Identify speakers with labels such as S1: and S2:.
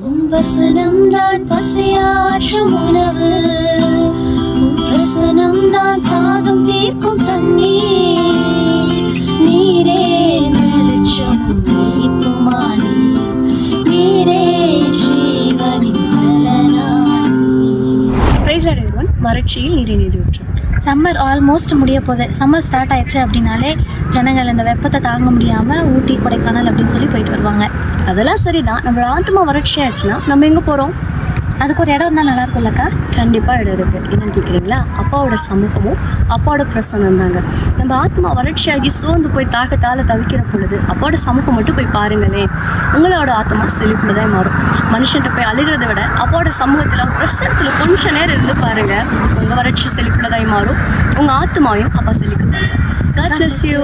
S1: வசனம் தான் பசியாற்றும் உணவு, வசனம் தான் தாகம் தீர்க்கும் தண்ணீர். நீரே வெளிச்சம் நீக்குமானி, நீரே ஜீவனின் பலனானி. Praise lord everyone. வறட்சியில் நீரை நீரூற்று.
S2: சம்மர் ஆல்மோஸ்ட் முடிய போகுது. சம்மர் ஸ்டார்ட் ஆயிடுச்சு அப்படின்னாலே ஜனங்கள் இந்த வெப்பத்தை தாங்க முடியாமல் ஊட்டி கொடைக்கானல் அப்படின்னு சொல்லி போயிட்டு வருவாங்க.
S1: அதெல்லாம் சரிதான். நம்மளோட ஆத்மா வறட்சி ஆச்சுன்னா நம்ம எங்கே போகிறோம்?
S2: அதுக்கு ஒரு இடம் இருந்தால் நல்லா இருக்கும்லக்கா?
S1: கண்டிப்பாக இடம் இருக்குது. என்னன்னு கேட்குறீங்களா? அப்பாவோட சமூகமும் அப்பாவோட பிரசனம் தாங்க. நம்ம ஆத்மா வறட்சியாகி சோர்ந்து போய் தாகத்தால் தவிக்கிற பொழுது அப்பாவோட சமூகம் மட்டும் போய் பாருங்களேன், உங்களோட ஆத்மா செழிப்புல தான் மாறும். மனுஷன்ட்ட போய் அழுகிறத விட அப்பாவோட சமூகத்தில் பிரசனத்தில் கொஞ்ச நேரம் இருந்து பாருங்கள், உங்கள் வறட்சி செழிப்புல தான் மாறும். உங்கள் ஆத்மாவையும் அப்பா செழிக்க பாருங்க. God bless you.